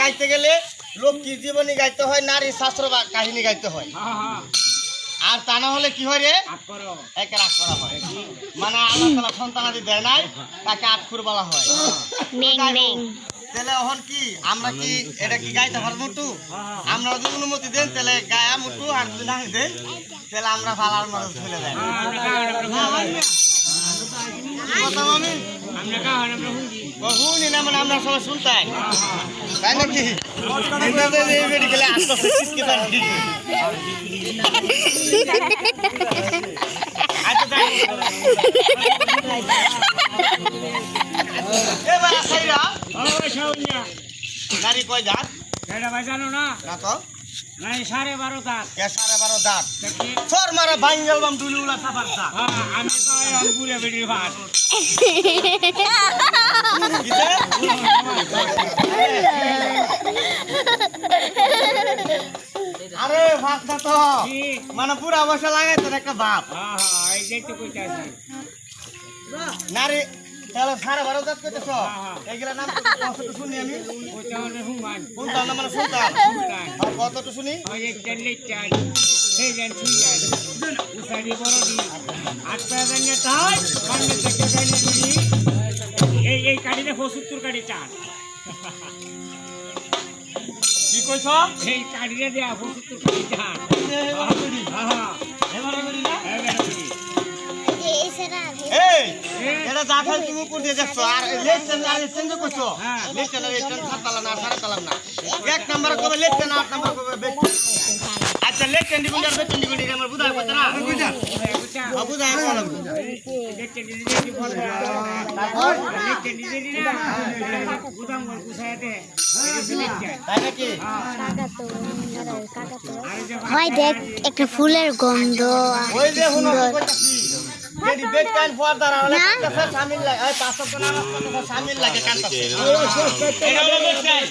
গাইতে গেলে লোককে জীবনী গাইতে হয়, নারী শাস্ত্র বা কাহিনী গাইতে হয়। আর তা না হলে কি হয় রে, একে রাগ করা হয়। মানে আল্লাহ তাআলা সন্তানাদি দেয় নাই, তাকে আটখুর বলা হয়। তাহলে এখন কি আমরা কি এটা কি গাইতে পারবো? তো আমরা যদি অনুমতি দেন তাহলে গায়া মুটু, আর যদি না দেন তাহলে আমরা ভালার মধ্যে চলে যাই। হুনি না, মানে আমরা সবাই শুনতাই, তাই নাকি? মেডিকেলে আসতে গাড়ি কয় দাঁত জানো না? তো নাই 12.5 দাঁত। 12.5 দাঁত সর মারা ভাঙ্গেল বাম দুলিউলা সাফার দাঁত। আমি তো বুড়া বেটির ভাত। আরে ভাতটা তো মানে পুরা বসে লাগাই তোর একটা ভাব। এইটাই তো কইতাছি। নারী তাহলে 12.5 দাঁত কইতেছ, এইগুলা নাম কতটুকু শুনি আমি? শুনতাম না, মানে শুনতাম। কতটুকু শুনি? এই কাঠিটা 75 কাঠি চান। কি কইছ? এই কাঠিটা দেয়া 75 কাঠি চান। এটা জাফর তুমি কোন দিয়ে যাচ্ছ? আর লেফটেন্ট আর চেঞ্জ করছো? লেফটেন্ট আর লেফটেন্ট 7 তালা না 8.5 তালা না। এক নাম্বার কবে লেফটেন্ট, 8 নাম্বার কবে বেস্ট। আচ্ছা লেফটেন্ট ডিগুন্ডি আর বেস্ট ডিগুন্ডি আমার বুঝাই কত না? বুঝা বুঝাই বলো। লেফটেন্ট ডিগুন্ডি বল। তারপর লেফটেন্ট ডিগুন্ডি না গুদাম বল গুছায় দে। তাই নাকি? ভাই দেখ একটা ফুলের গন্ধ। ওই যে হুনো কইতাছি যেডি বেড কাইন ফর দাঁড়া হলে কাছে শামিল লাগে, এই 500 কোনা আমার শামিল লাগে কানতাছে। এটা হলো বেড কাইন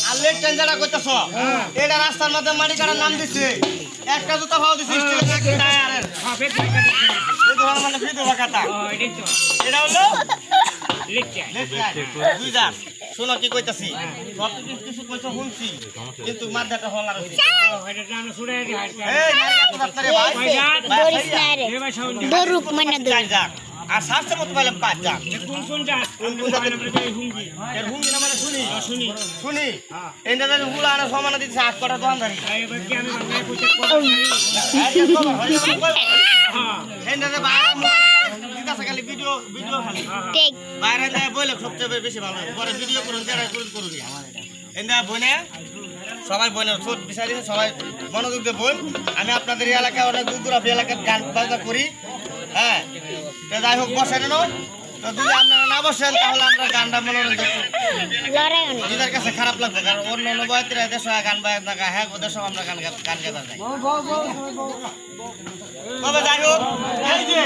আর লেট কাইন যারা কইতাছ, এটা রাস্তার মধ্যে মাটি কাটার নাম দিছে। একটা জুতা পাও দিছে স্টিলের একটা টায়ারের। বেড কাইন এই ধর মানে ফ্রি দেওয়া কাটা। এটাই তো। এটা হলো লেট কাইন। দুই দাঁত। শোনো কি কইতাছি, সব কিছু কইছো শুনছি, কিন্তু মাথাটা হলার হইছে। এটা জানো ছুড়ে দি হাইট। এই নারী এত ডাক্তারে ভাই দড়িস না রে, দরুক মানে দড়ি। আর শাস্তে মত পাইলাম 5 জাত। কোন কোন জাত? কোন কোন জাত? আমরা হুঙ্গি। এর হুঙ্গি না মানে শুনি শুনি। শুনি এন্ডা জানি হুলা আর সমানা দিতে 8 কটা দোকানদারি। এবার কি আমি বাংলায় কইতে করব? হ্যাঁ এন্ডা যে বাইরে দিতাছে খালি ভিডিও খালি। ঠিক বাইরে যায় বলে সবচেয়ে বেশি ভালো হয়। পরে ভিডিও করুন যারা করুন এন্ডা বনে সবাই বনে ছোট বিচারি সবাই মনোযোগ দিয়ে বল। আমি আপনাদের এই এলাকায় অনেক দূর দূরান্ত এলাকায় গান বাজনা করি। হ্যাঁ তো যাই হোক বসেন তো, যদি আপনারা না বসেন তাহলে আমরা গানটা মনোরঞ্জন লড়াই না। নিজের কাছে খারাপ লাগবে, কারণ অন্য অন্য বয়সীরা দেশ গান বাজনা গায়, হ্যাঁ ওদের সব আমরা গান গাইতে যাই। তবে যাই হোক এই যে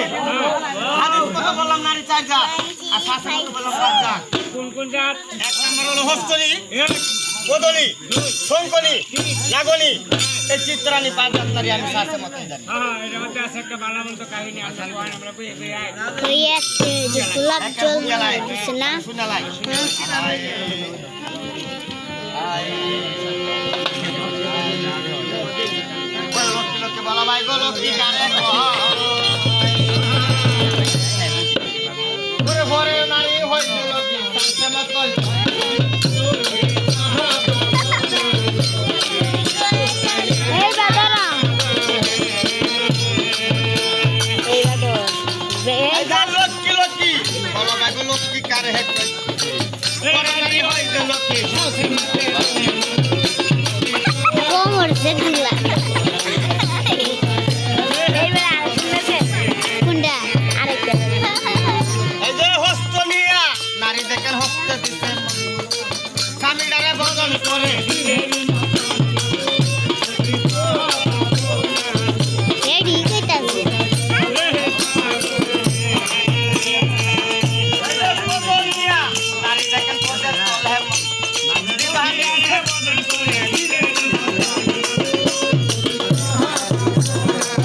হাদিস কথা বললাম নারী 4 জাত আর শাস্ত্র কথা বললাম 5 জাত। কোন কোন জাত? 1 নম্বর হলো হস্তরি, গোদলি, শঙ্কনি, লাগনি, এই চিত্রানি পাঁচ আপনারই আমি সাথে মতন জানি হ্যাঁ এটার মধ্যে আছে একটা ভালো মতো কাহিনী আছে আমরা কই কই আয় ওই আছে যে গোলাপ জল দিছে না শুনালাই লোককে বলা ভাই গো লক্ষ্মী কারে ঘরে ঘরে নারী হয়েছে লক্ষ্মী সাথে মতন এই বাদারা এই বাদর এই যা লক্ষ্মী লক্ষ্মী বলা ভাই গো লক্ষ্মী কারে হেড ঘরে নারী হয়েছে লক্ষ্মী কোমর সে দিলা এইবার আর শুনেছে কোনটা আরেকটা এই যে হস্ত নিয়া নারী দেখেন হস্তে দিতে স্বামীটারে বদল করে রেডি কইতাছে বদল নিয়া নারী দেখেন বদল করে দিবানি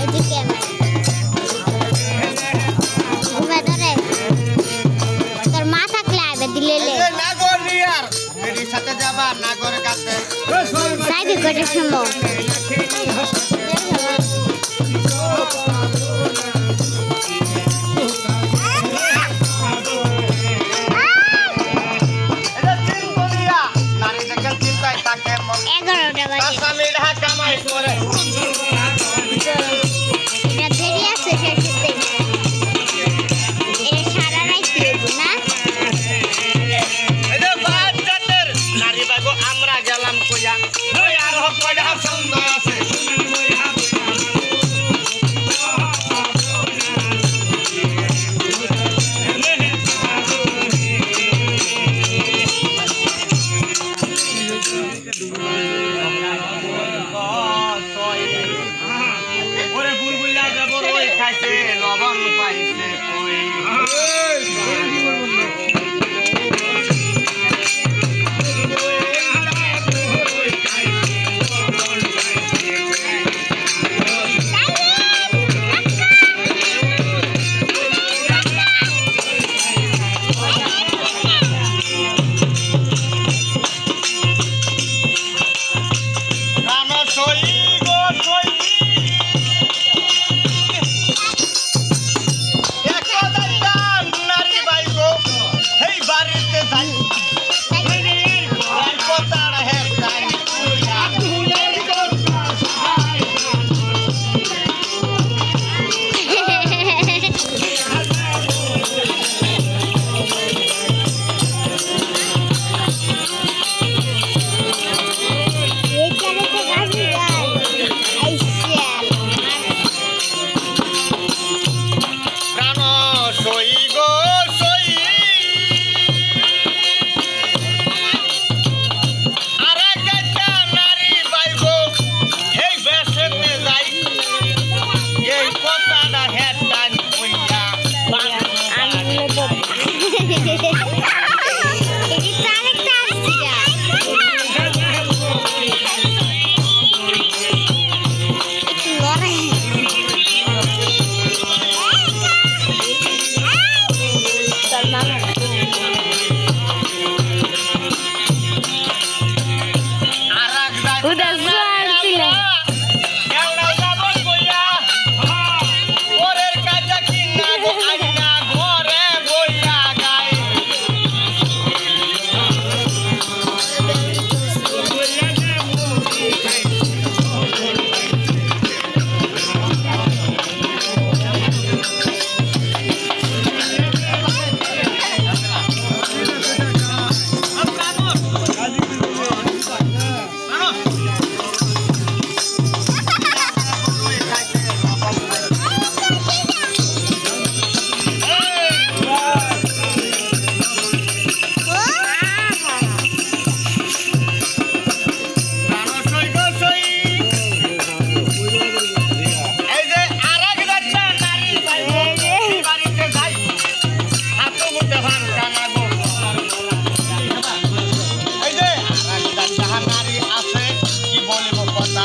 এদিকে ঘুমে ধরে তোর মা থাকলে আইবে দিলে এই যে নাগর নিয়ার এর সাথে যাবা নাগরের কাছে সাইডে কটার সময় এই যে চিন বলিয়া নারী দেখেন চিন্তায় থাকে মন 11টা বাজে স্বামী ঢাকা কামাই করে এটা দেরি আছে শেষে এটা সারা রাত হইব না এই যে বাদ জাতের নারী বাগো আমরা গেলাম কইয়া ওই আর হক কয়টা সুন্দর আছে ওরে বুলবুলা যাবো ওই খাইছে লবণ পাইছে ওই প্রাণ সই গো সই নারী বাই গো এই বাড়িতে যাই কথাটা হের তাই এইখানে তো গাড়ি যায় আইসা প্রাণ সই গো সই আর একটা নারী বাই গো এই বেশেতে যাই এই কথাটা হের তাই কইয়া আমি তো এই আরেকটা আসছে যা একটু লড়াই তোর মামা উদা জোয়ার ছিল নারী আছে কি বলিব কথা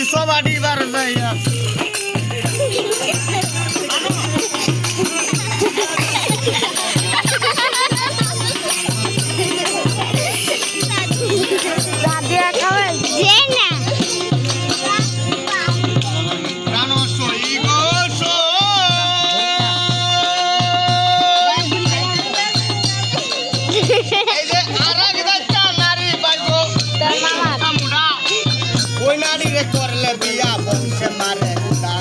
করি সবারই বার যাইয়া দাদিয়া খাবে যে না প্রাণ সই গো এই যে আরেক একটা নারী পাইবো তোর মামা আমরা ওই নারী রে করলে বিয়া বংশে মারে গুদা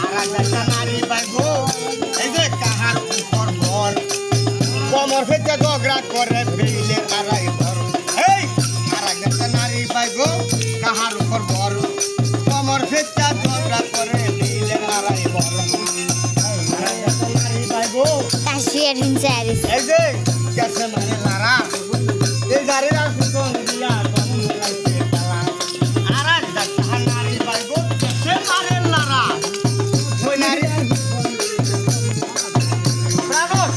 আরেক একটা নারী পাইবো এই যে কাহার উপর ভর কমর ফেটে ঝগড়া করে বেইলে কারাই ভর এই আরেক একটা নারী পাইবো কাহার উপর ভর কমর ফেটে ঝগড়া করে বেইলে কারাই ভর আরেক একটা নারী পাইবো কাশিয়ার ইনসারিস এই যে কেসে মানে লারা এই গাড়ির আর সুতন দিয়া তখন লাইছে তালা আর এক দেখা নারী পাইবো কেসে মানে লারা ওই নারী প্রাণস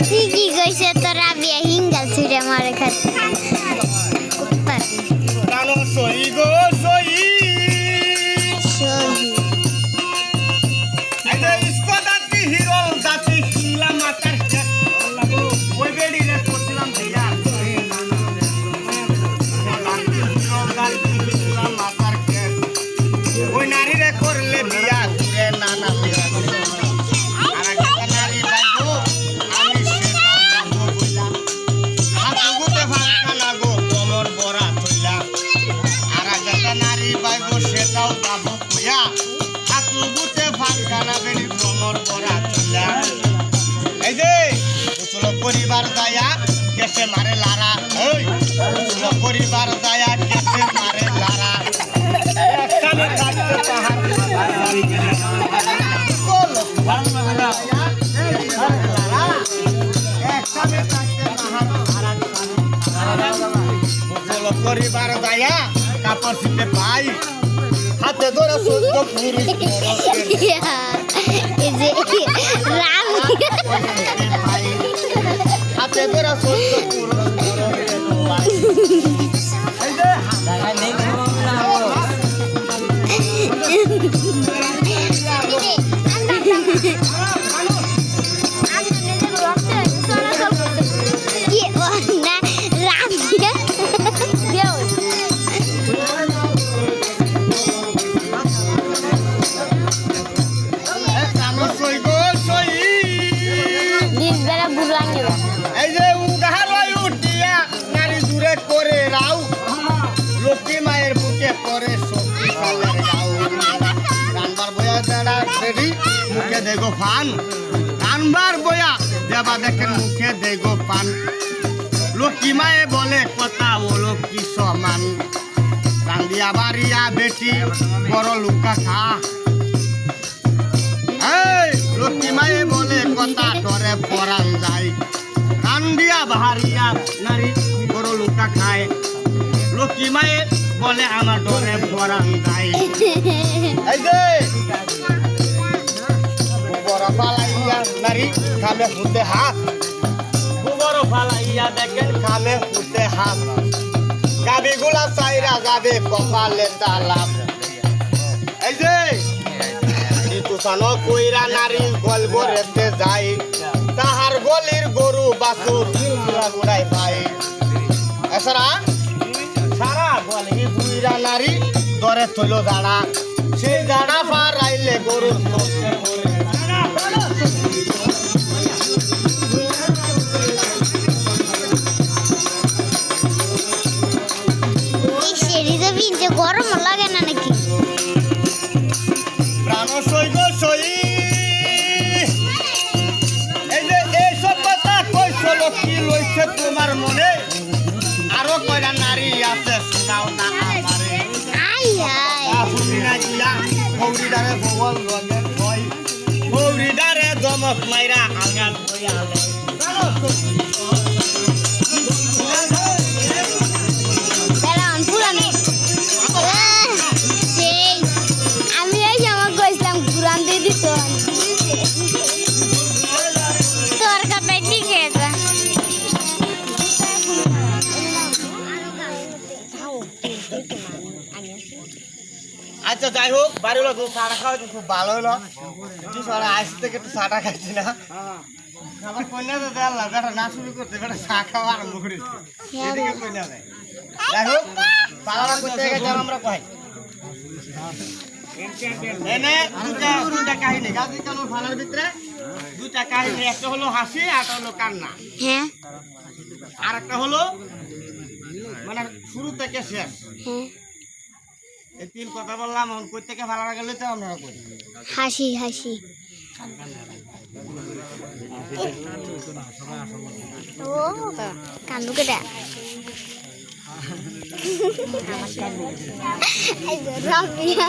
ঠিকই কইছে তোরা বিয়া হিঙ্গাল ছুঁড়ে মারে খাচ্ছে প্রাণস সই গো সই সহি এই যে ইস্কদাতি হিরো জাতি শিলা মাতার খেত ওই বেডি রে করছিলাম ভাইয়া মাতার খেত ওই নারী রে করলে বিয়া ঘুরে নানা বিয়া আর একটা নারী পাইবো আমি সেটাও যাবো বইলাম হাতুগুতে ভাঙা লাগো কমর বড়া থইলাম আর একটা নারী পাইবো সেটাও যাবো কইয়া হাতুগুতে ভাঙা না বেড়ি কমর বড়া থইলাম এই যে উচল পরিবার দায়া কেসে মারে লারা ওই উচল পরিবার দায়া কেসে মারে লারা একসাথে থাকতে পাহাড় পরিবার দায়া কাপড় শীতে পাই হাতে ধরে সত্য পুরুষ এই যে রাম হাতে ধরে সত্য পুরুষ এই যে উগাহালয় উঠিয়া নারী দূরে করে রাও লক্ষ্মী মায়ের বুকে পরে সত্যি কালের গাও রানবার বয়া দেড়া রেডি মুখে দেগো ফান রানবার বয়া দেবা দেখেন মুখে দেগো পান লক্ষ্মী মায়ে বলে কথা ও লক্ষ্মী সমান রান্দিয়া বাড়িয়া বেটি বড় লুকা খা এই লক্ষ্মী মায়ে বলে কথা ডরে পরান যায় কান্দিয়া বাহারিয়া নারী বড় লুকা খায় লক্ষ্মী মায়ে বলে আমার ডরে পরান যায় এই যে বড় পালাইয়া নারী খামে ফুটে হাত বড় পালাইয়া দেখেন খামে ফুটে হাত গাবি গুলা চাইরা যাবে কপালে তালাম এই যে তুষানো কইরা নারী গল্প রেতে যায় তাহার গলির গরু বাছুর গুড়াই পাই এছাড়া সারা গলি বুইরা নারী দরে থইল জাড়া সেই জাড়া পার আইলে গরুর তোষে পড়ে গরম লাগে না নাকি প্রাণ সই গো সই এই যে এইসব কথা কইছো লক্ষ্মী লইছে তোমার মনে আরো কয়টা নারী আছে শোনাও না আমারে আই আই ফুটিনা গিয়া গৌরীদারে ভগবান রঙের ভয় গৌরীদারে দমক মাইরা আলগান হইয়া তোর কথা ঠিক আছে আচ্ছা যাই হোক বাড়ি হলো চাটা খাওয়া খুব ভালো হলো আজ থেকে একটু চাটা খাইছি না আবার কন্যা তো দেয়াল্লা বেটা না শুরু করতে বেটা চা খাওয়া আরম্ভ করেছে এদিকে কন্যা দেয় যাই হোক পালারা করতে গেছে আমরা কয় এনে দুটা কাহিনী গাছি কালোর ফালার ভিতরে দুটা কাহিনী একটা হলো হাসি আর একটা হলো কান্না হ্যাঁ আর একটা হলো মানে শুরু থেকে শেষ হ্যাঁ এই তিন কথা বললাম এখন কই থেকে ফালারা গেলে তো আপনারা কই হাসি হাসি ও কান্দু কেডা রাবিয়া